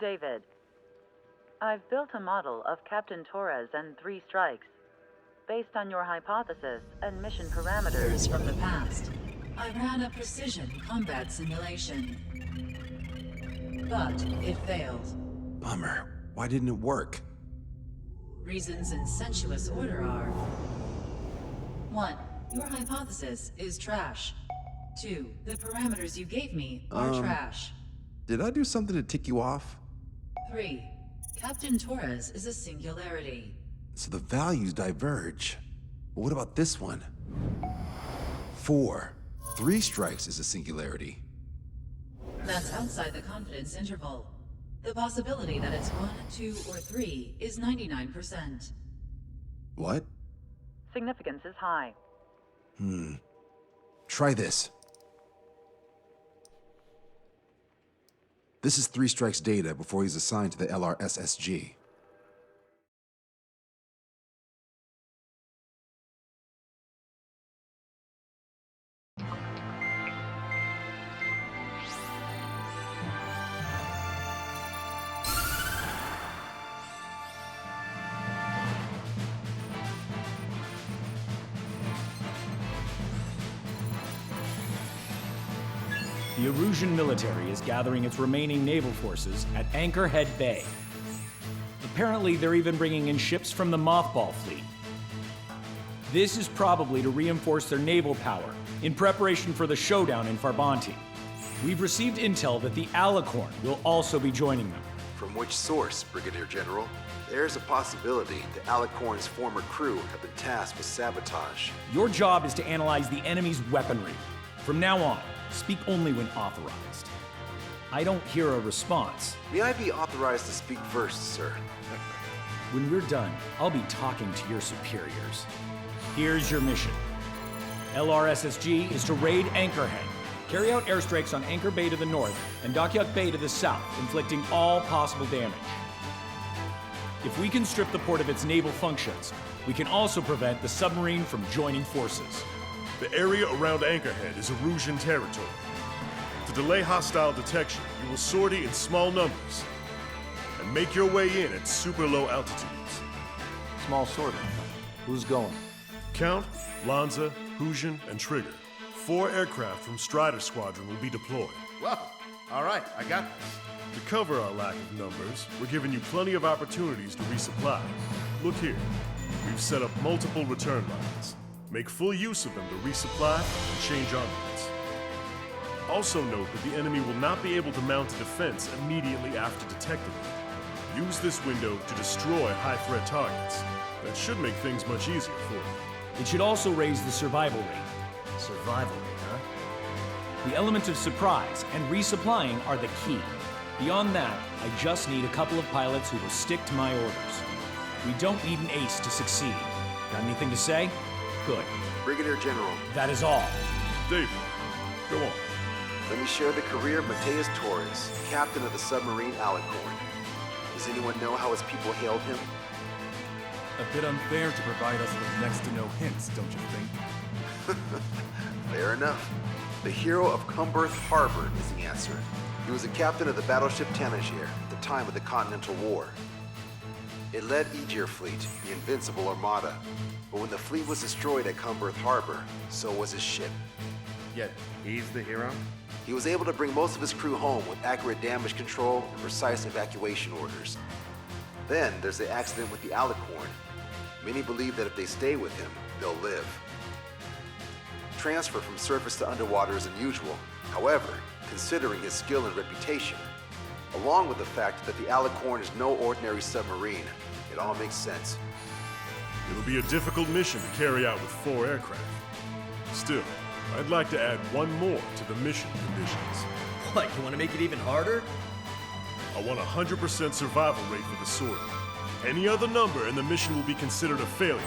David. I've built a model of Captain Torres and 3 strikes. Based on your hypothesis and mission parameters... Years from the past, I ran a precision combat simulation. But it failed. Bummer. Why didn't it work? Reasons in sensuous order are... 1. Your hypothesis is trash. 2. The parameters you gave me are trash. Did I do something to tick you off? 3. Captain Torres is a singularity. So the values diverge. But what about this one? 4. 3 strikes is a singularity. That's outside the confidence interval. The possibility that it's 1, 2, or 3 is 99%. What? Significance is high. Try this. This is 3 strikes data before he's assigned to the LRSSG. The Erusian military is gathering its remaining naval forces at Anchorhead Bay. Apparently, they're even bringing in ships from the Mothball fleet. This is probably to reinforce their naval power in preparation for the showdown in Farbanti. We've received intel that the Alicorn will also be joining them. From which source, Brigadier General? There's a possibility the Alicorn's former crew have been tasked with sabotage. Your job is to analyze the enemy's weaponry. From now on, speak only when authorized. I don't hear a response. May I be authorized to speak first, sir? When we're done, I'll be talking to your superiors. Here's your mission. LRSSG is to raid Anchorhead, carry out airstrikes on Anchor Bay to the north and Dockyuk Bay to the south, inflicting all possible damage. If we can strip the port of its naval functions, we can also prevent the submarine from joining forces. The area around Anchorhead is Erusian territory. To delay hostile detection, you will sortie in small numbers and make your way in at super low altitudes. Small sortie. Who's going? Count, Lanza, Hujan, and Trigger. 4 aircraft from Strider Squadron will be deployed. Well, all right, I got this. To cover our lack of numbers, we're giving you plenty of opportunities to resupply. Look here, we've set up multiple return lines. Make full use of them to resupply and change armaments. Also note that the enemy will not be able to mount a defense immediately after detecting them. Use this window to destroy high-threat targets. That should make things much easier for you. It should also raise the survival rate. Survival rate, huh? The element of surprise and resupplying are the key. Beyond that, I just need a couple of pilots who will stick to my orders. We don't need an ace to succeed. Got anything to say? Good. Brigadier General. That is all. David, go on. Let me share the career of Mateus Torres, captain of the submarine Alicorn. Does anyone know how his people hailed him? A bit unfair to provide us with next to no hints, don't you think? Fair enough. The hero of Cumberth Harbor is the answer. He was the captain of the battleship Tanager at the time of the Continental War. It led Aegir Fleet, the Invincible Armada. But when the fleet was destroyed at Cumberth Harbor, so was his ship. Yet, he's the hero? He was able to bring most of his crew home with accurate damage control and precise evacuation orders. Then there's the accident with the Alicorn. Many believe that if they stay with him, they'll live. Transfer from surface to underwater is unusual. However, considering his skill and reputation, along with the fact that the Alicorn is no ordinary submarine, it all makes sense. It'll be a difficult mission to carry out with 4 aircraft. Still, I'd like to add one more to the mission conditions. What, you want to make it even harder? I want 100% survival rate for the sortie. Any other number and the mission will be considered a failure.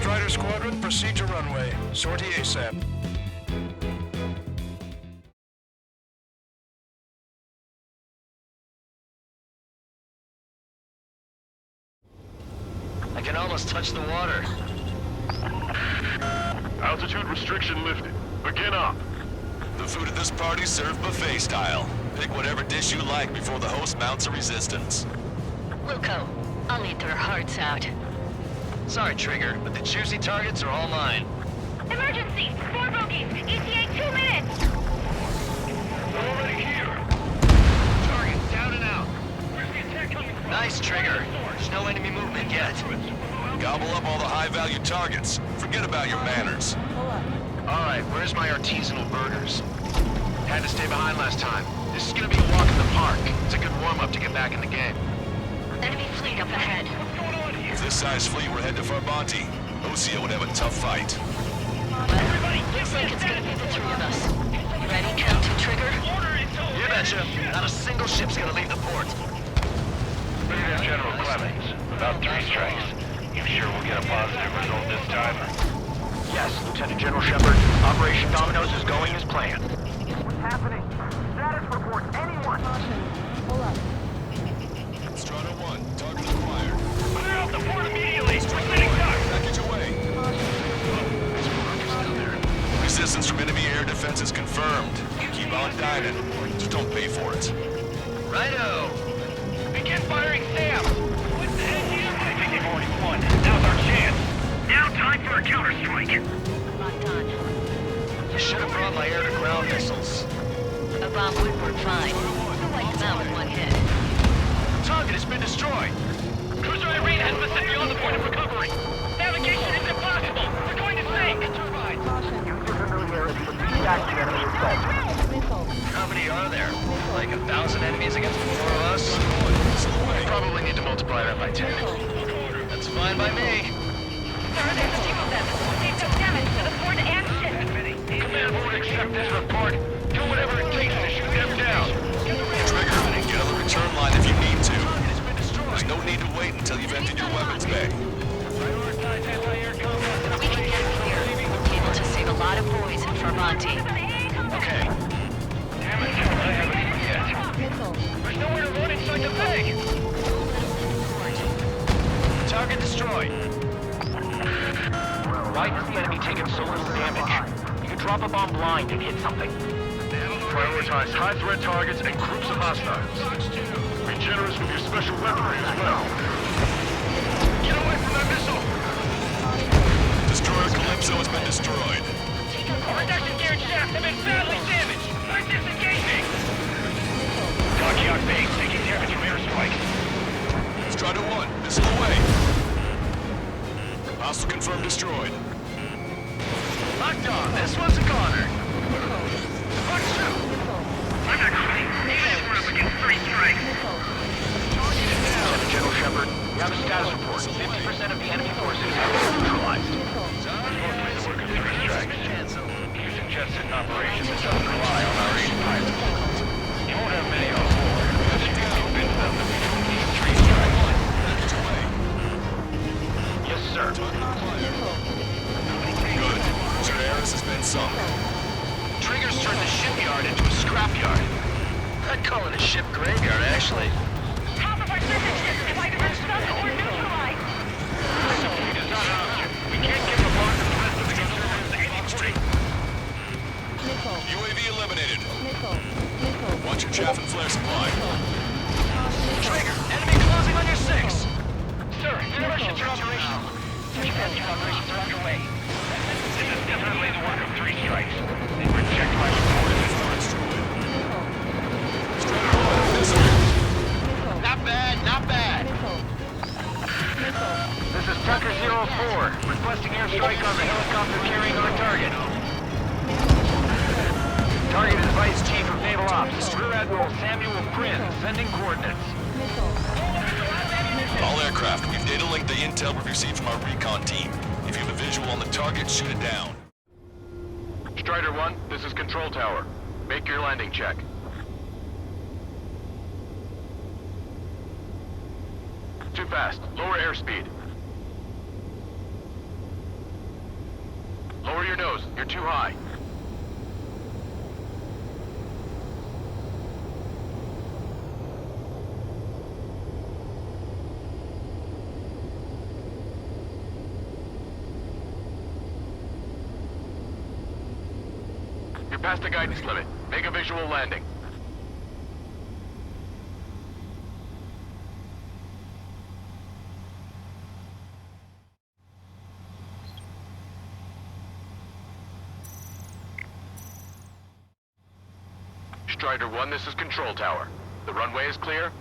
Strider Squadron, proceed to runway. Sortie ASAP. I can almost touch the water. Altitude restriction lifted. Begin up. The food at this party's served buffet style. Pick whatever dish you like before the host mounts a resistance. Wilco, I'll eat their hearts out. Sorry, Trigger, but the juicy targets are all mine. Emergency! 4 bogeys! ETA 2 minutes! We're already here. Target down and out. Where's the attack coming from? Nice, Trigger. There's no enemy movement yet. Gobble up all the high-value targets. Forget about your manners. Alright, where's my artisanal burgers? Had to stay behind last time. This is gonna be a walk in the park. It's a good warm-up to get back in the game. Enemy fleet up ahead. What's going on here? If this size fleet were head to Farbanti, Osea would have a tough fight. Looks like it's gonna be the three of us. You ready, Captain Trigger? You betcha. Not a single ship's gonna leave the port. This is General Clemens. About 3 strikes. You sure we'll get a positive result this time? Yes, Lieutenant General Shepard. Operation Dominoes is going as planned. What's happening? Status report, anyone! Hold up. Strata 1, target acquired. Clear out the port immediately! We're sitting ducks! Package away. Resistance from enemy air defense is confirmed. Keep on dining. Just don't pay for it. Righto! Begin firing SAM! What the heck is this? I think they've already won. Now's our chance. Now time for a counterstrike. Locked on. You should have brought my air-to-ground missiles. A bomb would work fine. We'll wipe them out with one hit. Target has been destroyed. Cruiser Irene has been sent beyond the point of recovery. Navigation is impossible. We're going to sink. How many are there? Like 1,000 enemies against 4 of us? We probably need to multiply that by 10. That's fine by me. Sir, there's a signal that they've done damage to the fort and ship. Command won't accept this report. Do whatever it takes to shoot them down. Trigger, get on the return line if you need to. There's no need to wait until you've emptied your weapons bay. Prioritize anti-air combat. We can get clear. We're able to save a lot of boys in Farbanti. Okay. Damn it, I haven't even yet. There's nowhere to run inside the bay. Target destroyed. Why has the enemy taken so little damage? You can drop a bomb blind and hit something. Prioritize high-threat targets and groups of hostiles. Be generous with your special weaponry as well. Get away from that missile! Destroyer Calypso has been destroyed. Our reduction gear and shaft have been badly damaged. We're disengaging. Dockyard base taking damage from airstrikes. Strata 1, missile away. Hostile confirmed destroyed. Locked on. This one's a goner. Watch out! I'm not quitting. We're up against 3 strikes. Lieutenant General Shepard, we have a status report. 50% of the enemy forces have been neutralized. Mostly the work of 3 strikes. You suggested an operation that doesn't rely on our 8 pilots. You won't have many on board, unless you can convince them that we don't need 3 strikes. Yes, sir. Good. Solaris has been sunk. Trigger's turned the shipyard into a scrapyard. I'd call it a ship graveyard, actually. Half of our surface ships have either been sunk or neutralized. It is not an option. We can't give the block to the rest of the conservatives any street. UAV eliminated. Watch your chaff and flare supply. Trigger, enemy closing on your 6. Sir, our ships are operational. 3 rescue operations are underway. This is definitely the work of 3 strikes. They reject my report as destroyed. Not bad, not bad. This is Tucker 04, requesting airstrike on the helicopter carrying our target. Target is Vice Chief of Naval Ops, Rear Admiral Samuel Prin, sending coordinates. All aircraft, we've data linked the intel we've received from our recon team. If you have a visual on the target, shoot it down. Strider 1, this is Control Tower. Make your landing check. Too fast. Lower airspeed. Lower your nose. You're too high. You're past the guidance limit. Make a visual landing. Strider 1, this is Control Tower. The runway is clear?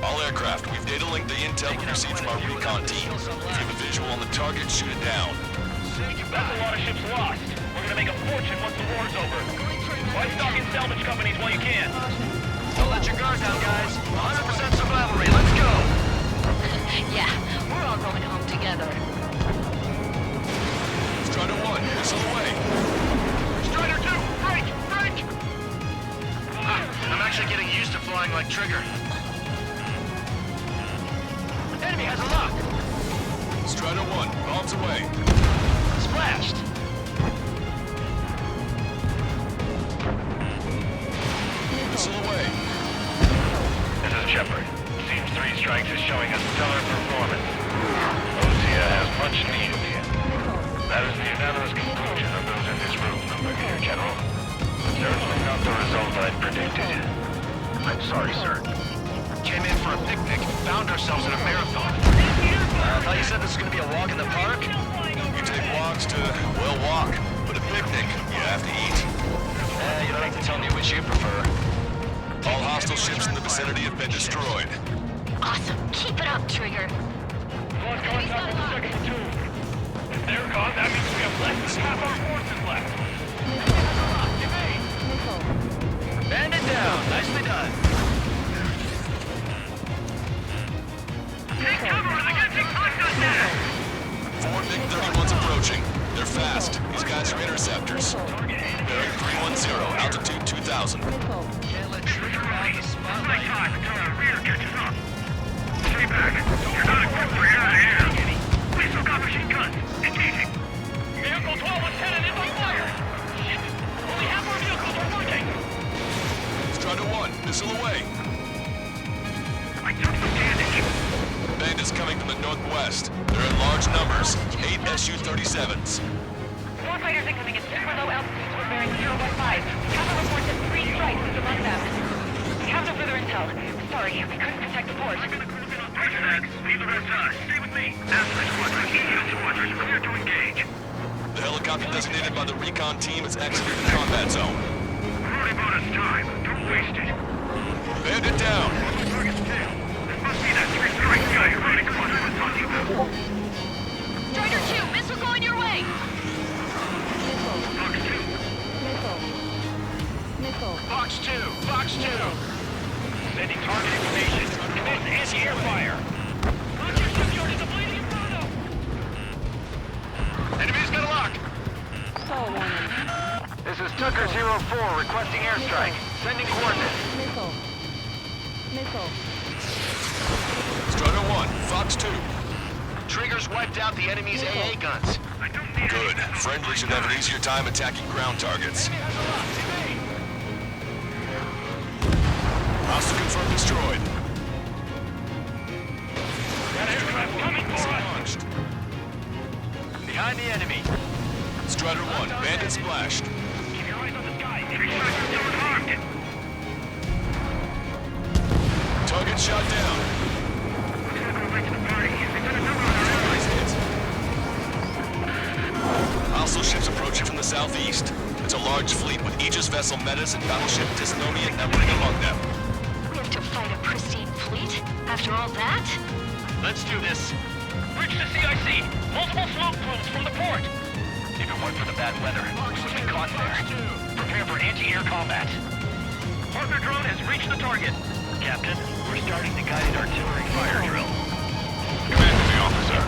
All aircraft, we've data linked the intel we received from our recon team. If you have a visual on the target, shoot it down. That's a lot of ships lost. We're gonna make a fortune once the war's over. Buy stock in salvage companies while you can. Don't let your guard down, guys. 100% survival rate. Let's go! Yeah, we're all going home together. Strider 1, missile away. Strider 2, break! Break! I'm actually getting used to flying like Trigger. Enemy has a lock! Strider 1, bombs away. Splashed! Missile away. This is Shepard. Seems 3 strikes is showing a stellar performance. Osea has much needed here. That is the unanimous conclusion of those in this room, Brigadier General. Certainly not the result I predicted. I'm sorry, sir. Came in for a picnic, found ourselves in a marathon. I thought you said this was gonna be a walk in the park? You take walks to, well, walk. But a picnic, you have to eat. You don't have to tell me which you prefer. All hostile ships in the vicinity have been destroyed. Awesome. Keep it up, Trigger. One contact with the second platoon. If they're gone, that means we have less than half our forces left. Band it down. Nicely done. Take cover! They're gonna take contact now! 4 MiG-31s approaching. They're fast. These guys are interceptors. Bearing 310, altitude 2,000. Can't let Trigger out the spotlight. Time until our rear catches up. Stay back. You're not equipped for air-to-air. We still got machine guns. Engaging. Vehicle 12 Lieutenant is on fire! Shit! Only half our vehicles are working! Strider 1, missile away. I took some damage. Bandits coming from the northwest. They're in large numbers. 8 Su-37s. Warfighters incoming at super low altitudes. We're bearing 015. We have a report that 3 strikes is among them. We have no further intel. Sorry, we couldn't protect the port. I'm gonna close in on Max. Leave the rest to us. Stay with me. Alpha Squadron, EU squadrons, clear to engage. The helicopter designated by the recon team has exited the combat zone. We're running out of time. Don't waste it. Bandit down. Target's tail. This must be that 3-strike guy riding quadrant was talking about. Strider 2, missile going your way! Fox 2. Fox 2. Fox 2. Sending target information. Commence anti-air fire. Launch your shipyard into blazing inferno. Enemy's got a lock. This is Tucker 04 requesting airstrike. Sending coordinates. Strider 1, Fox 2. Trigger's wiped out the enemy's AA guns. I don't need Good. Friendly should have an easier time attacking ground targets. Hostile confirmed destroyed. that aircraft coming for us. Launched. Behind the enemy. Strider 1, bandit splashed. Keep your eyes on the sky. 3 strikes are still unharmed. Target shot down. Looks like we're late to the party. They've done a number on our Nice airplanes. hit. Hostile ships approaching from the southeast. It's a large fleet with Aegis vessel Metas and battleship Dysnomia numbering among them. We have to fight a pristine fleet? After all that? Let's do this. Bridge to CIC. Multiple smoke plumes from the port. If it weren't for the bad weather, we would have been caught there. prepare for anti-air combat. Partner drone has reached the target. Captain, we're starting the guided artillery fire drill. Commanding officer,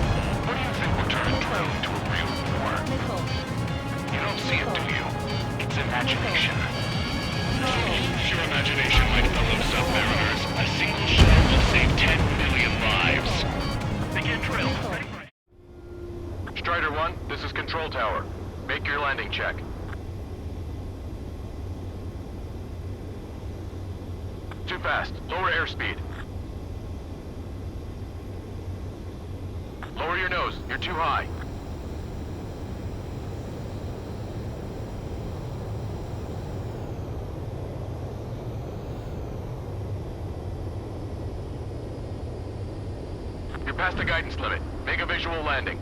what do you think will turn a drill into a real war? You don't see it, do you? It's imagination. Use your imagination, my fellow submariners. A single shell will save 10 million lives. Begin drill. Strider 1, this is Control Tower. Make your landing check. Too fast. Lower airspeed. Lower your nose. You're too high. You're past the guidance limit. Make a visual landing.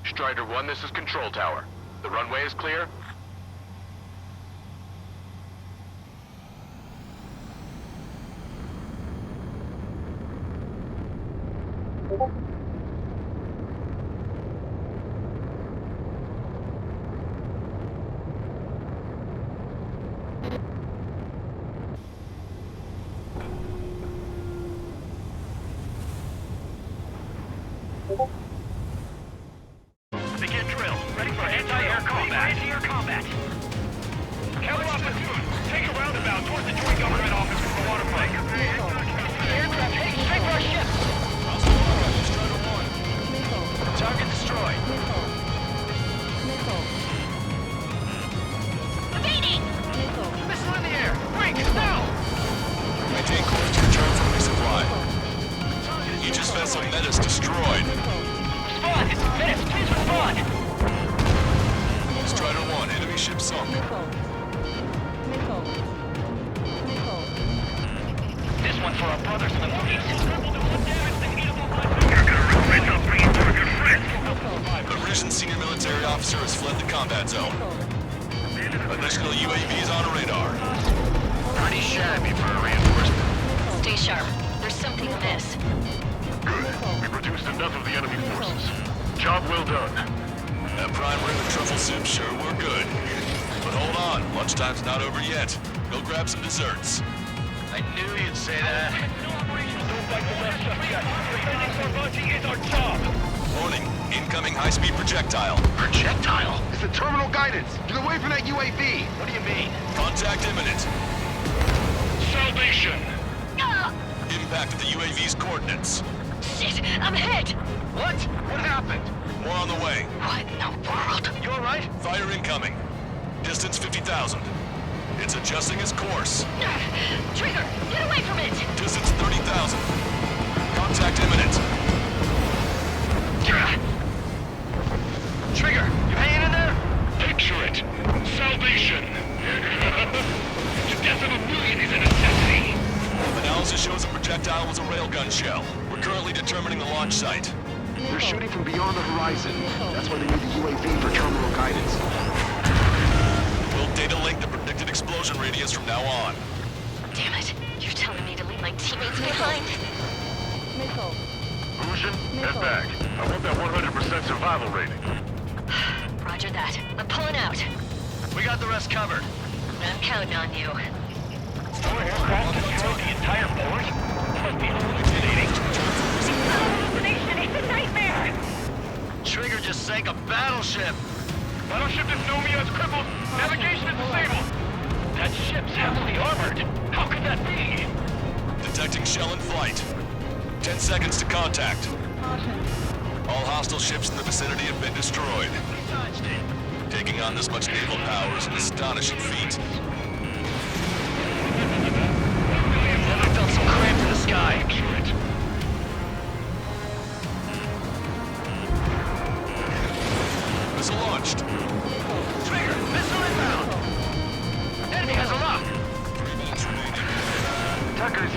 Strider 1, this is Control Tower. The runway is clear? Begin drill. Ready for anti-air combat. Anti-air combat. Cavalry platoon, take a roundabout towards the Joint Government Office from the waterfront. Aircraft heading straight for our ship. Target destroyed. Evading! Missile in the air. Quick, now! Maintain course to return for resupply. Aegis vessel Metis destroyed. Respond! Menace, please respond! Strider 1, enemy ship sunk. This one for our brothers in the fleet. You're gonna regret not bringing more of your friends. The Risen senior military officer has fled the combat zone. Additional UAVs on radar. Pretty shabby for a reinforcement. Stay sharp. There's something amiss. Good. We reduced enough of the enemy forces. Job well done. That prime rib and truffle soup sure were good. But hold on, lunchtime's not over yet. Go grab some desserts. I knew you'd say that. Don't fight the left just yet. Defending Sarvanti is our job. Warning, incoming high-speed projectile. Projectile? It's the terminal guidance. Get away from that UAV. What do you mean? Contact imminent. Salvation! Impact of the UAV's coordinates. Shit, I'm hit! What? What happened? More on the way. What in the world? You alright? Fire incoming. Distance 50,000. It's adjusting its course. Trigger, get away from it! Distance 30,000. Contact imminent. Trigger, you hanging in there? Picture it. Salvation! The death of a million is a necessity. Analysis shows the projectile was a railgun shell. We're currently determining the launch site. They're shooting from beyond the horizon. That's why they need the UAV for terminal guidance. We'll data link the predicted explosion radius from now on. Damn it. You're telling me to leave my teammates behind? Lucian, head back. I want that 100% survival rating. Roger that. I'm pulling out. We got the rest covered. I'm counting on you. Four aircraft destroyed the entire board? Must be hallucinating. Hallucination, it's a nightmare! Trigger just sank a battleship. Battleship Dystonia is crippled. Navigation is disabled. That ship's heavily armored. How could that be? Detecting shell in flight. 10 seconds to contact. All hostile ships in the vicinity have been destroyed. Taking on this much naval power is an astonishing feat. Never felt so cramped in a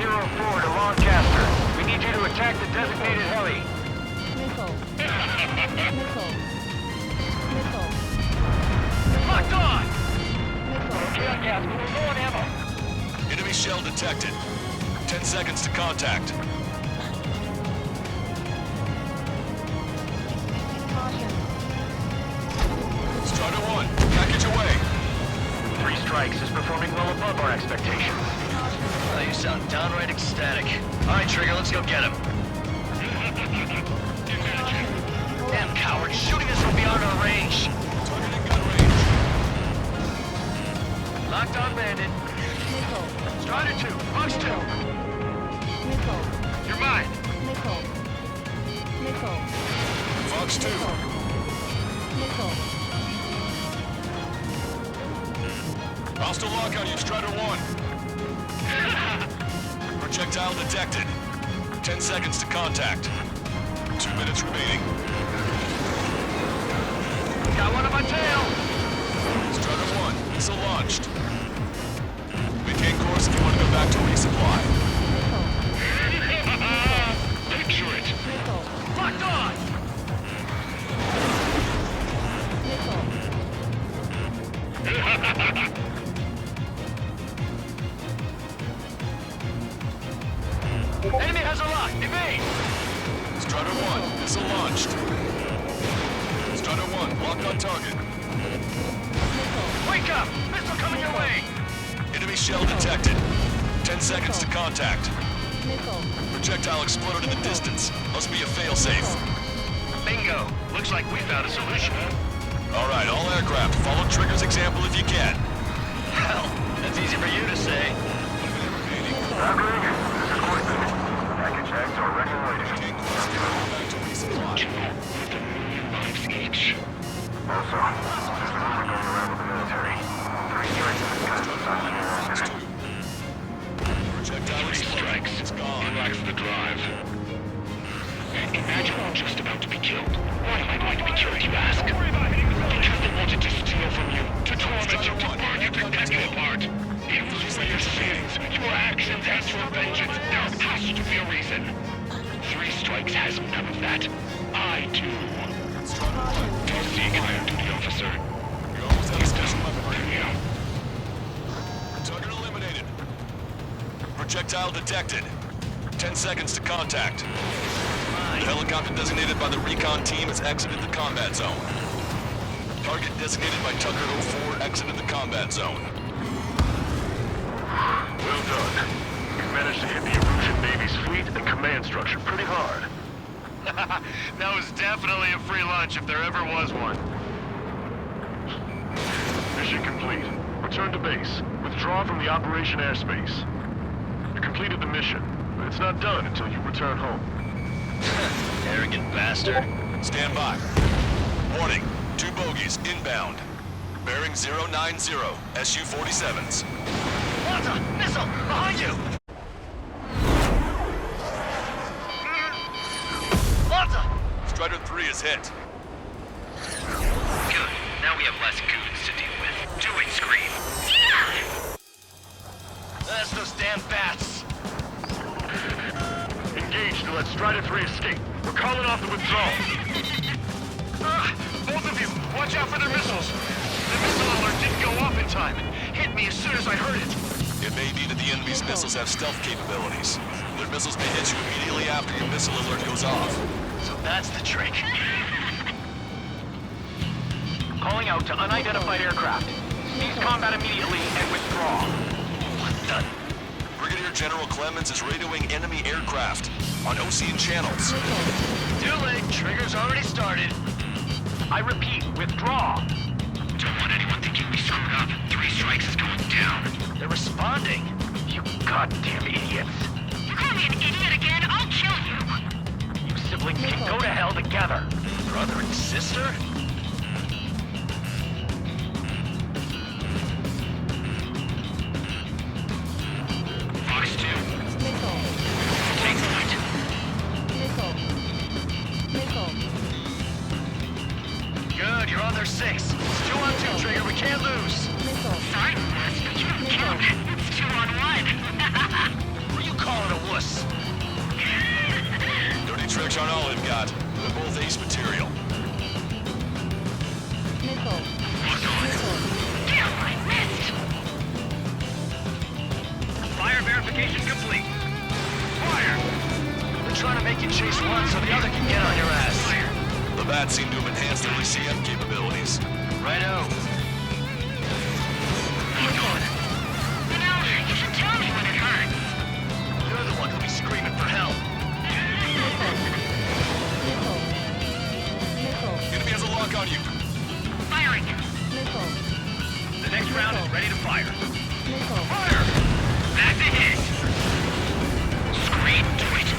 04 to Lancaster. We need you to attack the designated heli. Locked on! Okay on gas, but we're low on ammo. Enemy shell detected. 10 seconds to contact. Strider 1, package away. 3 strikes is performing well above our expectations. Oh, you sound downright ecstatic. All right, Trigger, let's go get him. Damn coward, shooting us from beyond our range. Targeting gun range. Locked on bandit. Strider 2, Fox 2. You're mine. Fox 2. Hostile lock on you, Strider 1. Projectile detected. 10 seconds to contact. 2 minutes remaining. Got one on my tail. Strider 1, missile launched. Maintain course if you want to go back to resupply. Picture it. Locked on. Enemy has a lock. Evade. Strider 1, missile launched. Strider 1, locked on target. Wake up! Missile coming your way. Enemy shell detected. 10 seconds to contact. Projectile exploded in the distance. Must be a failsafe. Bingo. Looks like we found a solution. Alright, all aircraft, follow Trigger's example if you can. Hell, that's easy for you to say. Package X or wrecking waiting. Maintain course if you want to go back to resupply. Lives each. Also, there's a rumor going around with the military. 3 strikes in this kind of assignment. Projectile 3 strikes. It's gone. He lacks the drive. Imagine I'm just about to be killed. Why am I going to be killed, you ask? Because they wanted to steal from you, to torment you, to burn you, to rip you apart. It was for your sins, your actions, and your vengeance. There has to be a reason. 3 strikes has none of that. I do. Proceed, command duty officer. You're almost out of special weaponry. Target eliminated. Projectile detected. 10 seconds to contact. The helicopter designated by the recon team has exited the combat zone. Target designated by Tucker 04 exited the combat zone. Well done. You've managed to hit the Erusian Navy's fleet and command structure pretty hard. That was definitely a free lunch if there ever was one. Mission complete. Return to base. Withdraw from the operation airspace. You completed the mission, but it's not done until you return home. Arrogant bastard. Stand by. Warning, 2 bogies inbound. Bearing 090, Su-47s. Wanta! Missile! Behind you! Wanta! Strider 3 is hit. Good. Now we have less goons to deal with. Do it, Scream. That's those damn bats. Engage to let Strider 3 escape. We're calling off the withdrawal. Both of you, watch out for their missiles. The missile alert didn't go off in time. Hit me as soon as I heard it. It may be that the enemy's missiles have stealth capabilities. Their missiles may hit you immediately after your missile alert goes off. So that's the trick. Calling out to unidentified aircraft. Cease combat immediately and withdraw. What's done? Brigadier General Clemens is radioing enemy aircraft on Ocean channels. Too late. Trigger's already started. I repeat, withdraw. Don't want anyone thinking we screwed up. 3 strikes is going down. They're responding. You goddamn idiots. You call me an idiot again, I'll kill you. You siblings can go to hell together. Brother and sister? Fox 2. Take point. Good, you're on their 6. It's 2 on 2, Trigger. We can't lose. Sorry, boss, but you don't count. It's 2 on 1. What are you calling They're both ace material. Damn, I missed! Fire verification complete. Fire! They're trying to make you chase one so the other can get on your ass. The bats seem to have enhanced their ECM capabilities. Righto. You know, you should tell me when it hurts. You're the one who'll be screaming for help. Enemy has a lock on you. Firing. The next round is ready to fire. Fire! That's a hit! Scream to it!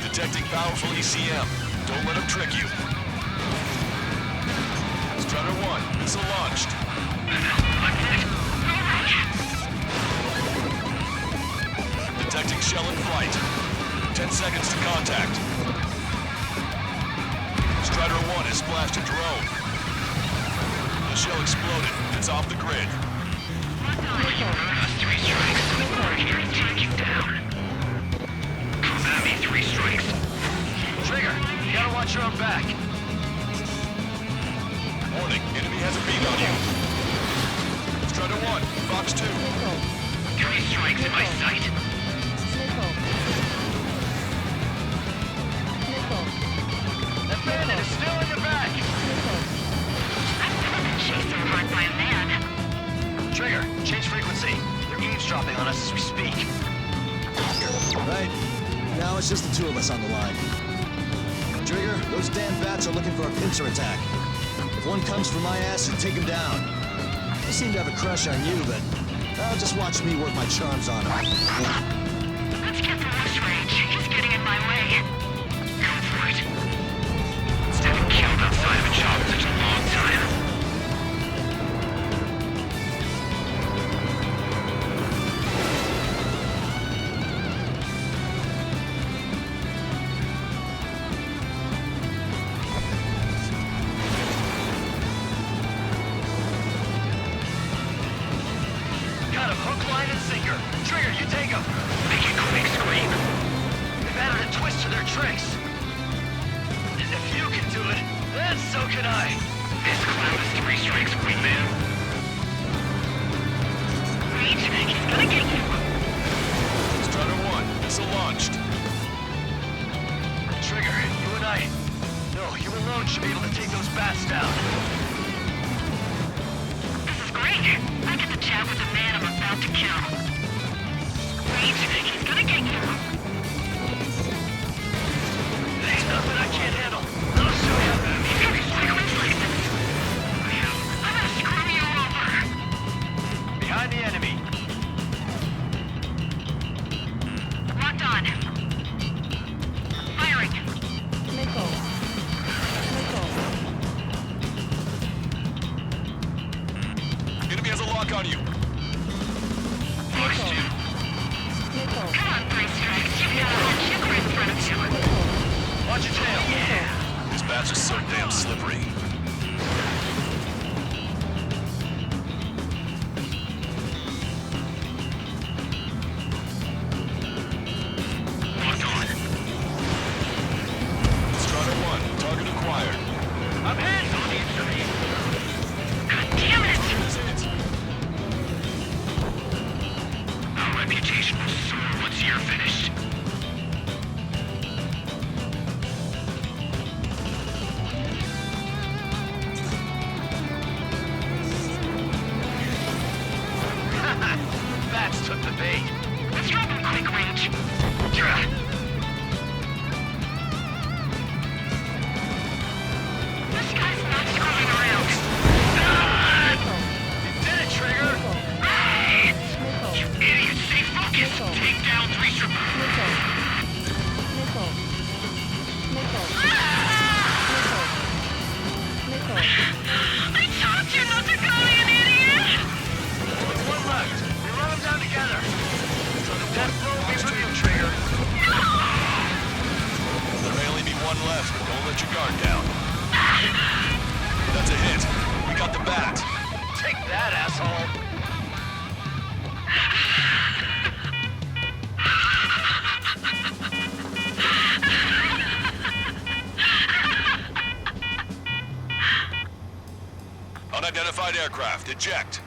Detecting powerful ECM. Don't let him trick you. Strutter 1, missile launched. Detecting shell in flight. 10 seconds to contact. Strider 1 has splashed a drone. The shell exploded. It's off the grid. 3 strikes. We're here to take you down. Come at me, 3 strikes. Trigger, you gotta watch your own back. Warning, enemy has a beam on you. Strider 1, Fox 2. 3 strikes in my sight. That bandit is still in your back. I've never been chased so hard by a man. Trigger, change frequency. They're eavesdropping on us as we speak. Right. Now it's just the two of us on the line. Trigger, those damn bats are looking for a pincer attack. If one comes for my ass, you take him down. They seem to have a crush on you, but just watch me work my charms on him. Let's get the rush range. He's getting in my way. Go for it. Haven't killed outside of a job in such a long time. Got him hook, line, and sinker. Trigger, you take him. Make it quick, Scream. They've added a twist to their tricks. And if you can do it, then so can I. This clown is 3 strikes, wingman. Wait, he's gonna get you. Strider 1, missile launched. Trigger, you and I. No, you alone should be able to take those bats down. This is great. I get to chat with the man I'm about to kill. Wait, he's gonna get you. There's nothing I can't handle. I'll show you. He's got his frequency like this. I'm gonna screw you over. Behind the enemy. Locked on. Firing. Enemy has a lock on you. Fox 2. Come on, 3 strikes. You've got a sugar in front of you. Watch your tail. Yeah. These bats are so damn slippery. Locked on. Strider 1, target acquired. I'm hit! God damn it! Target is hit. Our reputation will soar once you're finished. Bats took the bait. Let's drop him quick range. This guy's not screwing around. You did it, Trigger! You idiot! Stay focused! Take down 3 strippers! I told you not to call me an idiot! There's one left. We run them down together. So the death row will be with you, Trigger. There may only be one left, but don't let your guard down. That's a hit. We got the bat. Take that, asshole. Allied aircraft, eject.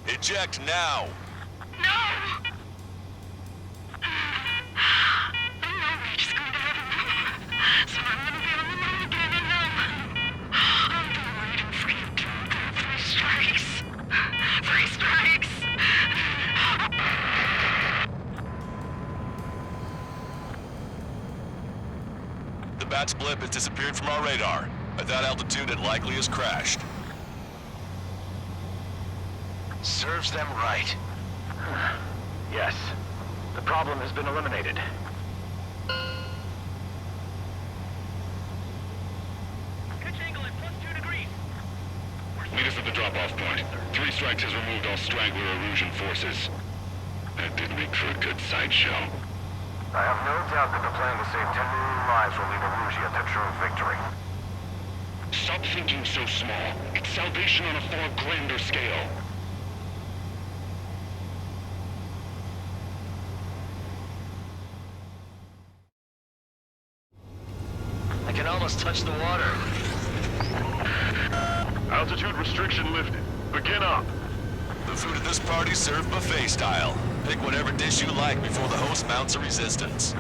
Eject now. The Bat's blip has disappeared from our radar. At that altitude, it likely has crashed. Serves them right. Yes. The problem has been eliminated. Pitch angle at +2 degrees. Meet us at the drop-off point. 3 Strikes has removed all straggler erosion forces. That did make for a good sideshow. I have no doubt that the plan to save 10 million lives will lead Erusia to true victory. Stop thinking so small. It's salvation on a far grander scale. I can almost touch the water. Altitude restriction lifted. Begin up. The food at this party served buffet style. Pick whatever dish you like before the host mounts a resistance.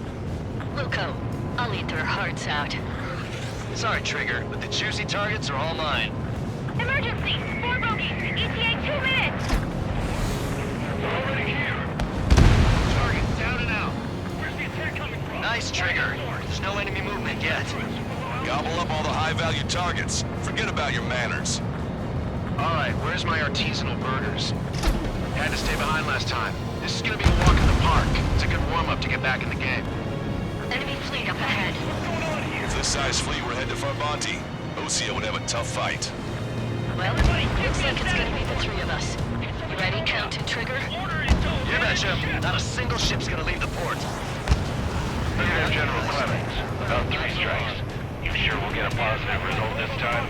Wilco, I'll eat their hearts out. Sorry, Trigger, but the juicy targets are all mine. Emergency! 4 bogeys! ETA 2 minutes! Already here! Target down and out. Where's the attack coming from? Nice, Trigger. There's no enemy movement yet. Gobble up all the high-value targets. Forget about your manners. Alright, where's my artisanal burgers? Had to stay behind last time. This is gonna be a walk in the park. It's a good warm-up to get back in the game. Enemy fleet up ahead. If this size fleet were headed for Farbanti, Osea would have a tough fight. Well, looks like it's gonna be the 3 of us. You ready, Count and Trigger? You betcha. Not a single ship's gonna leave the port. Lieutenant General Clemens, about 3 Strikes. You sure we'll get a positive result this time?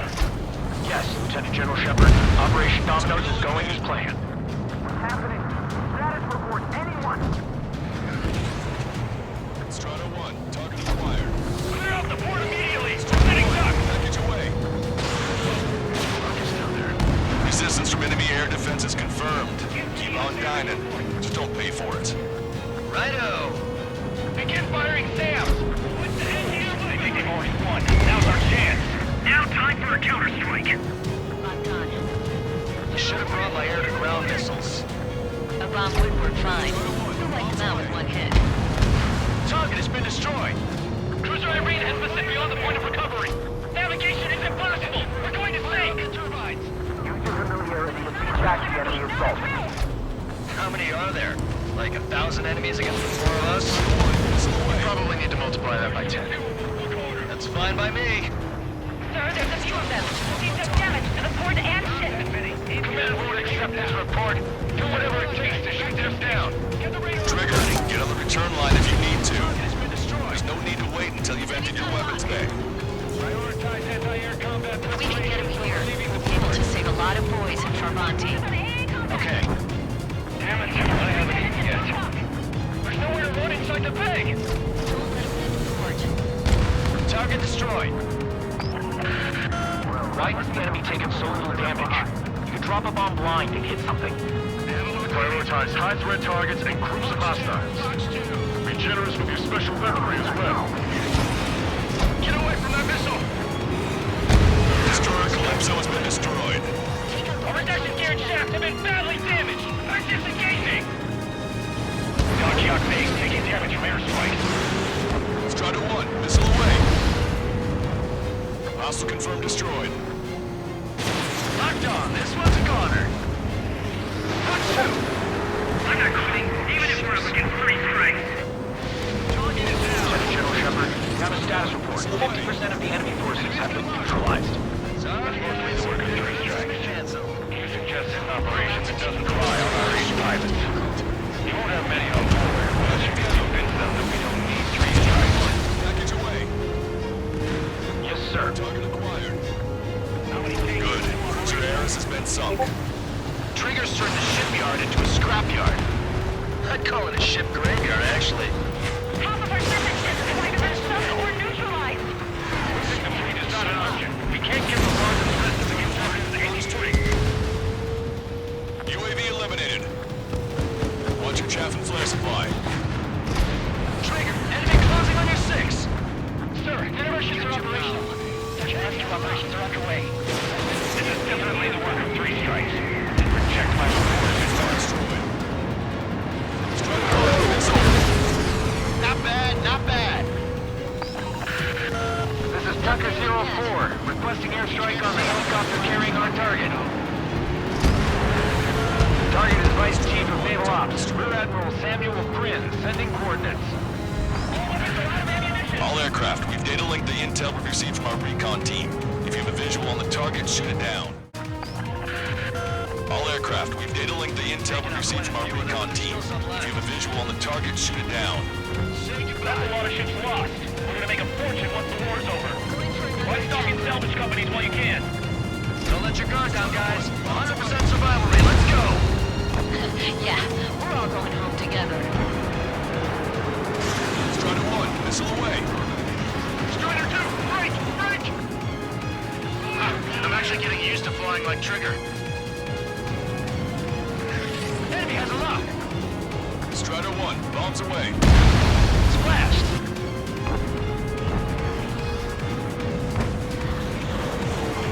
Yes, Lieutenant General Shepard. Operation Dominoes is going as planned. What's happening? Status report, anyone! Strata 1, target acquired. Clear out the port immediately! Sending duck! Package away. Resistance from enemy air defense is confirmed. Keep on dining. Just don't pay for it. Righto! Begin firing SAMs! What the hell here? They think they've already won. Now's our chance. Now time for a counterstrike. Locked on. You should have brought my air-to-ground missiles. A bomb would work fine. We'll wipe them out with one hit. Target has been destroyed. Cruiser Irene has been sent beyond the point of recovery. Navigation is impossible. We're going to sink. Turbines. Use your familiarity to beat back the enemy assault. How many are there? Like 1,000 enemies against the 4 of us? We probably need to multiply that by 10. That's fine by me. Sir, there's a few of them. Seems to have damage to the port and ship. Command won't accept this report. Do whatever it takes to shoot them down. Trigger, get on the return line if you need to. There's no need to wait until you've emptied your weapons bay. Prioritize anti-air combat. If we can get him here, we'll be able to save a lot of boys in Farbanti. Okay. Damn it, I haven't eaten yet. There's nowhere to run inside the bay. Don't let him hit the port. Target destroyed. Why has the enemy taken so little damage? You can drop a bomb blind and hit something. Prioritize high-threat targets and groups of hostiles. Be generous with your special weaponry as well. Get away from that missile! Destroyer Calypso has been destroyed. Our reduction gear and shaft have been badly damaged! We're disengaging! Dock base taking damage from airstrikes. Strata 1, missile away. Hostile confirmed destroyed. Locked on. This one's a goner. I'm not quitting, even if we're up against 3 strikes. Target is down. Lieutenant General Shepard, we have a status report. 50% of the enemy forces have been neutralized. Sorry, Mostly the work of 3 Strikes. You suggest an operation that doesn't rely on our 8 pilots. You won't have many of them, unless you can convince them that we don't need 3 Strikes. Package away. Yes, sir. Target acquired. Good. Cruiser Ares has been sunk. Trigger's turned the shipyard into a scrapyard. I'd call it a ship graveyard, actually. Half of our surface ships have either been sunk or neutralized. The fleet is not an option. can't give the larger systems against targets at 80 UAV eliminated. Watch your chaff and flare supply. Trigger, enemy closing on your 6. Sir, interruptions are operational. Search and rescue operations are underway. This is definitely the work of 3 strikes. Check my report. Not bad, not bad. This is Tucker 04, requesting airstrike on the helicopter carrying our target. Target is Vice Chief of Naval Ops, Rear Admiral Samuel Prin, sending coordinates. All aircraft, we've data linked the intel we've received from our recon team. If you have a visual on the target, shoot it down. All aircraft, we've data linked the intel we've received from our recon team. If you have a visual on the target, shoot it down. That's a lot of ships lost. We're gonna make a fortune once the war's over. Why stock in salvage companies while you can? Don't let your guard down, guys. 100% survival rate, let's go! Yeah, we're all going home together. Strider 1, missile away. Strider 2, break! Break! I'm actually getting used to flying like Trigger. Enemy has a lock! Strider 1, bombs away. Splashed!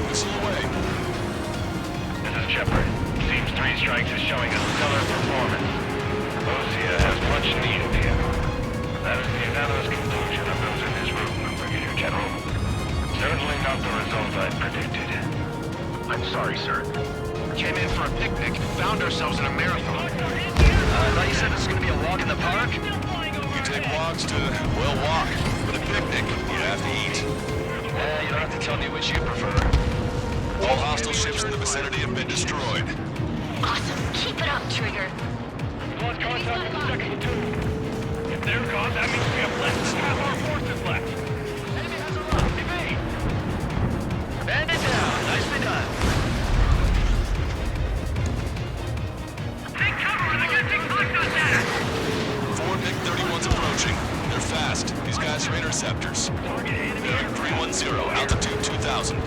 Missile away. This is Shepard. Seems 3 strikes is showing a stellar performance. Osea has much needed here. That is the unanimous conclusion of those in this room, Brigadier General. Certainly not the result I predicted. I'm sorry, sir. Came in for a picnic, found ourselves in a marathon. I thought you said this was gonna be a walk in the park? You take walks to, well, walk. With a picnic, you have to eat. You don't have to tell me which you prefer. All hostile ships in the vicinity have been destroyed. Awesome. Keep it up, Trigger. Lost contact with the second platoon. If they're gone, that means we have less than half our forces left. Enemy has a lock. Evade! Band it down. Nicely done. Take cover! They're gonna take contact on that! 4 MiG-31s approaching. They're fast. These guys are interceptors. Target enemy Bearing 310, altitude 2000.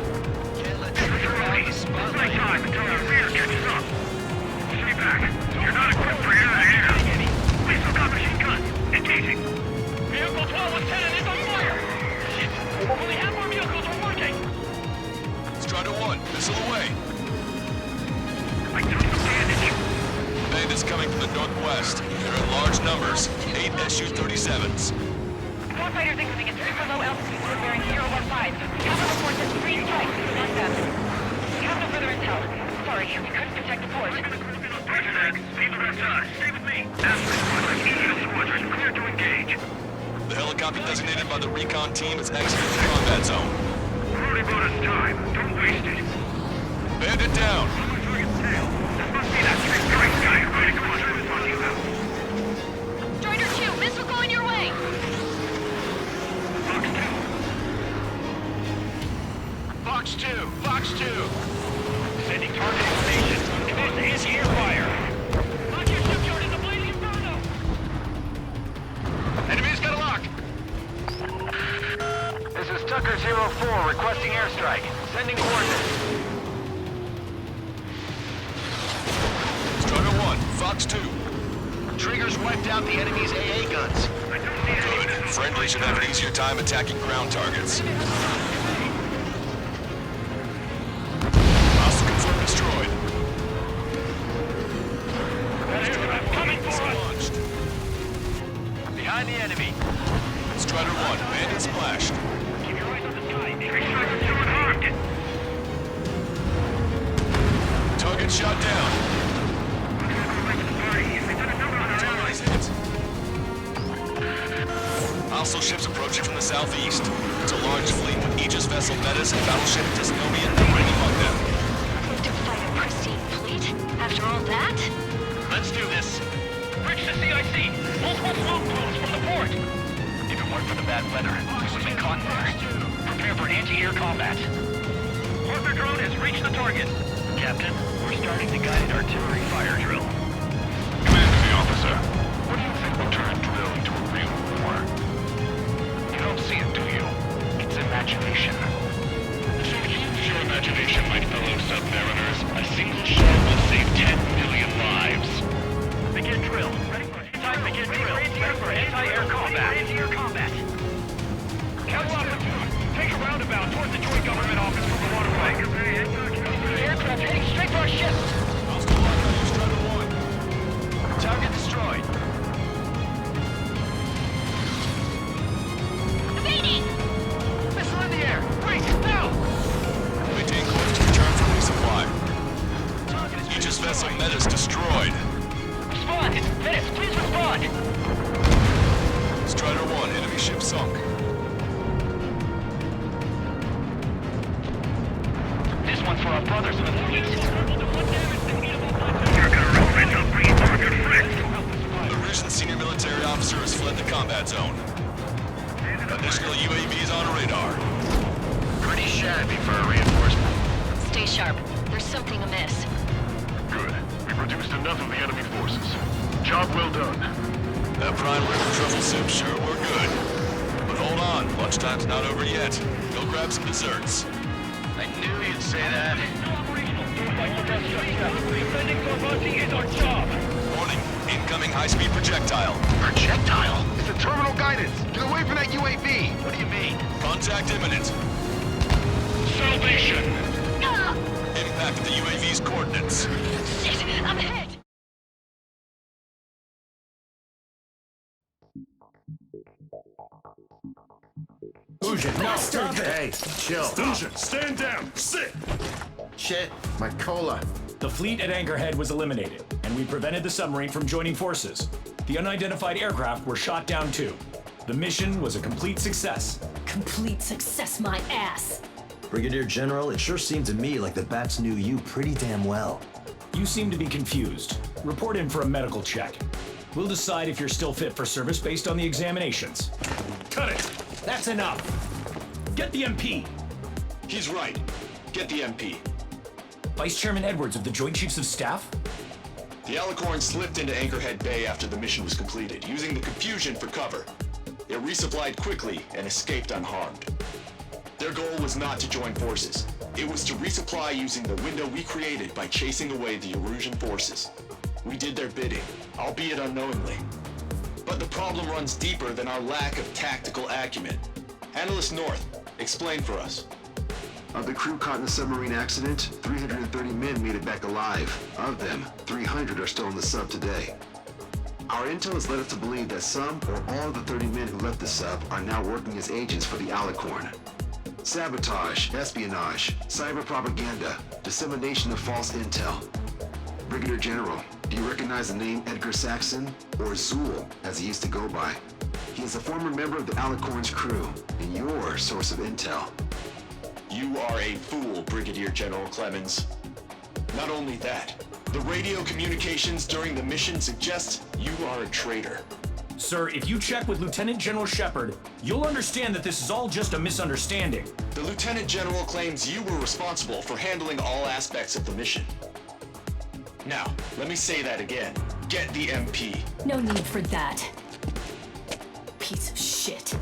Can't let Trigger Trigger out of the It's spotlight. night time until our rear catches up. Stay back. You're not equipped for air-to-air. We still got machine guns. Engaging. Vehicle 12 with 10 is on fire. Shit. Only half our vehicles are working. Strider 1, missile away. I took the bandage. Bandits coming from the northwest. They're in large numbers. 8 Su-37s. Warfighters incoming at super low altitudes. We're bearing 015. Captain reports at 3 strikes on them. We have no further intel. Sorry, we couldn't protect the port. Roger that. Leave the rest to us. Stay with me. Astro Squadron, EO Squadron, clear to engage. The helicopter designated by the recon team has exited the combat zone. Already bought us time. Don't waste it. Bandit down. Target's tail. This must be that 3 strike guy right across I was talking about. Strider 2, missile going your way. Fox 2. Fox 2. Sending target information. This is air fire. On your shipyard in the blazing inferno. Enemy's got a lock. This is Tucker 04 requesting airstrike. Sending coordinates. Strider 1, Fox 2. Trigger's wiped out the enemy's AA guns. Good. Friendly should have an easier time attacking ground targets. Hostile confirmed destroyed. Aircraft coming for us. Launched. Behind the enemy. Strider 1, bandit splashed. Keep your eyes on the sky. Strider 2 unarmed. Target shot down. Hostile ships approaching from the southeast. It's a large fleet with Aegis vessel Metis and battleship Dystopian bringing among them. To fight a pristine fleet? After all that? Let's do this. Bridge to CIC. Multiple smoke plumes from the port. If it weren't for the bad weather, we would have been caught there. Prepare for anti-air combat. Arthur drone has reached the target. Captain, we're starting the guided artillery fire drill. Command to the officer. What do you think will turn drill into a real war? You don't see it, do you? It's imagination. So huge for our brothers in the fleet. You're gonna roll it up, bring it to your friend. The recent senior military officer has fled the combat zone. Additional UAVs on radar. Pretty shabby for a reinforcement. Stay sharp. There's something amiss. Good. We've reduced enough of the enemy forces. Job well done. That prime rib truffle soup sure were good. But hold on, lunchtime's not over yet. Go grab some desserts. I knew you'd say that. Warning, incoming high-speed projectile. Projectile? It's a terminal guidance. Get away from that UAV. What do you mean? Contact imminent. Salvation! Impact of the UAV's coordinates. Shit! I'm hit! Hey, chill. Fusion, stand down. Sit. Shit, my cola. The fleet at Anchorhead was eliminated, and we prevented the submarine from joining forces. The unidentified aircraft were shot down too. The mission was a complete success. Complete success, my ass. Brigadier General, it sure seemed to me like the Bats knew you pretty damn well. You seem to be confused. Report in for a medical check. We'll decide if you're still fit for service based on the examinations. Cut it. That's enough. Get the MP. He's right. Get the MP. Vice Chairman Edwards of the Joint Chiefs of Staff? The Alicorn slipped into Anchorhead Bay after the mission was completed, using the confusion for cover. It resupplied quickly and escaped unharmed. Their goal was not to join forces. It was to resupply using the window we created by chasing away the Erusian forces. We did their bidding, albeit unknowingly. But the problem runs deeper than our lack of tactical acumen. Analyst North, explain for us. Of the crew caught in the submarine accident, 330 men made it back alive. Of them, 300 are still in the sub today. Our intel has led us to believe that some or all of the 30 men who left the sub are now working as agents for the Alicorn. Sabotage, espionage, cyber propaganda, dissemination of false intel. Brigadier General, do you recognize the name Edgar Saxon, or Zool, as he used to go by? He is a former member of the Alicorn's crew, and your source of intel. You are a fool, Brigadier General Clemens. Not only that, the radio communications during the mission suggest you are a traitor. Sir, if you check with Lieutenant General Shepard, you'll understand that this is all just a misunderstanding. The Lieutenant General claims you were responsible for handling all aspects of the mission. Now, let me say that again. Get the MP. No need for that. Piece of shit.